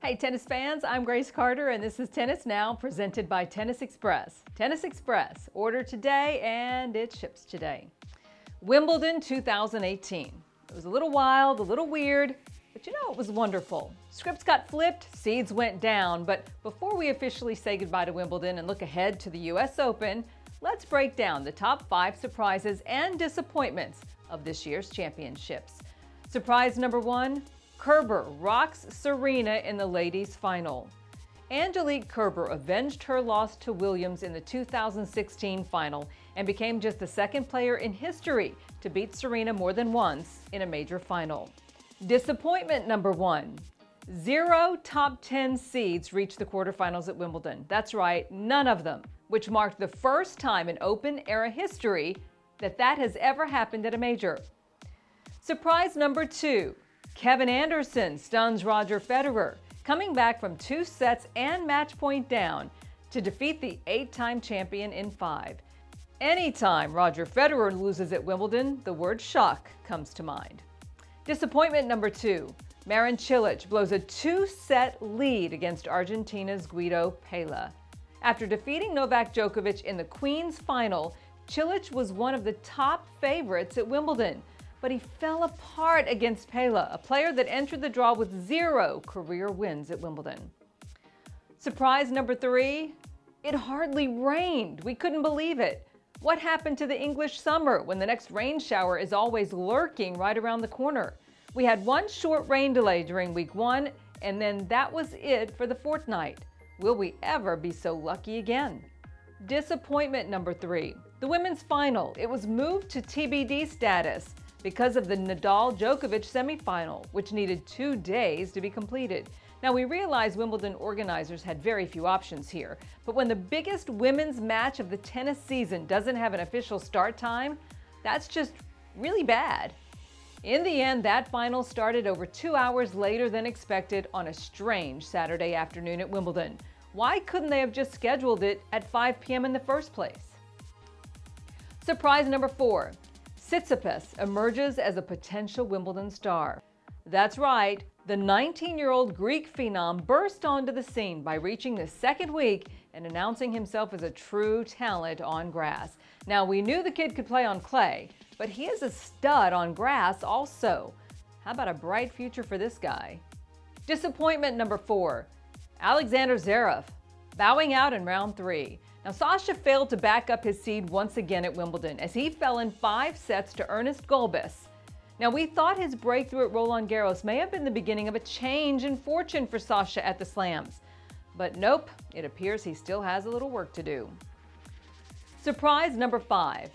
Hey tennis fans, I'm Grace Carter and this is Tennis Now presented by Tennis Express. Tennis Express, order today and it ships today. Wimbledon 2018. It was a little wild, a little weird, but you know it was wonderful. Scripts got flipped, seeds went down, but before we officially say goodbye to Wimbledon and look ahead to the US Open, let's break down the top 5 surprises and disappointments of this year's championships. Surprise number 1, Kerber rocks Serena in the ladies' final. Angelique Kerber avenged her loss to Williams in the 2016 final and became just the second player in history to beat Serena more than once in a major final. Disappointment number 1. 0 top 10 seeds reached the quarterfinals at Wimbledon. That's right, none of them, which marked the first time in Open-era history that has ever happened at a major. Surprise number 2. Kevin Anderson stuns Roger Federer, coming back from 2 sets and match point down to defeat the 8-time champion in 5. Anytime Roger Federer loses at Wimbledon, the word shock comes to mind. Disappointment number 2. Marin Cilic blows a 2-set lead against Argentina's Guido Pella. After defeating Novak Djokovic in the Queen's final, Cilic was one of the top favorites at Wimbledon. But he fell apart against Pella, a player that entered the draw with 0 career wins at Wimbledon. Surprise number 3, it hardly rained. We couldn't believe it. What happened to the English summer when the next rain shower is always lurking right around the corner? We had one short rain delay during week 1, and then that was it for the fortnight. Will we ever be so lucky again? Disappointment number 3, the women's final. It was moved to TBD status because of the Nadal-Djokovic semifinal, which needed 2 days to be completed. Now, we realize Wimbledon organizers had very few options here, but when the biggest women's match of the tennis season doesn't have an official start time, that's just really bad. In the end, that final started over 2 hours later than expected on a strange Saturday afternoon at Wimbledon. Why couldn't they have just scheduled it at 5 p.m. in the first place? Surprise number 4. Tsitsipas emerges as a potential Wimbledon star. That's right, the 19-year-old Greek phenom burst onto the scene by reaching the 2nd week and announcing himself as a true talent on grass. Now, we knew the kid could play on clay, but he is a stud on grass also. How about a bright future for this guy? Disappointment number 4, Alexander Zverev bowing out in round 3. Now, Sasha failed to back up his seed once again at Wimbledon as he fell in 5 sets to Ernest Gulbis. Now, we thought his breakthrough at Roland Garros may have been the beginning of a change in fortune for Sasha at the Slams. But nope, it appears he still has a little work to do. Surprise number 5.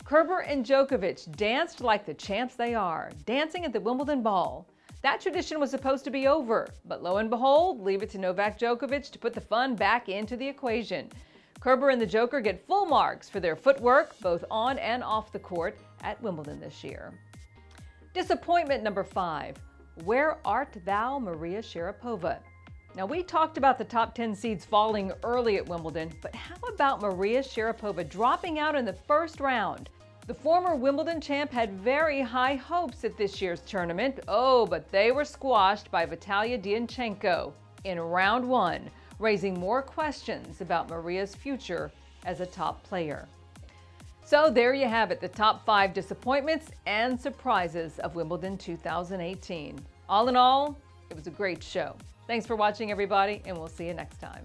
Kerber and Djokovic danced like the champs they are, dancing at the Wimbledon ball. That tradition was supposed to be over, but lo and behold, leave it to Novak Djokovic to put the fun back into the equation. Kerber and the Joker get full marks for their footwork, both on and off the court, at Wimbledon this year. Disappointment number 5. Where art thou, Maria Sharapova? Now, we talked about the top 10 seeds falling early at Wimbledon, but how about Maria Sharapova dropping out in the first round? The former Wimbledon champ had very high hopes at this year's tournament. Oh, but they were squashed by Vitalia Dianchenko in round 1. Raising more questions about Maria's future as a top player. So there you have it, the top 5 disappointments and surprises of Wimbledon 2018. All in all, it was a great show. Thanks for watching, everybody, and we'll see you next time.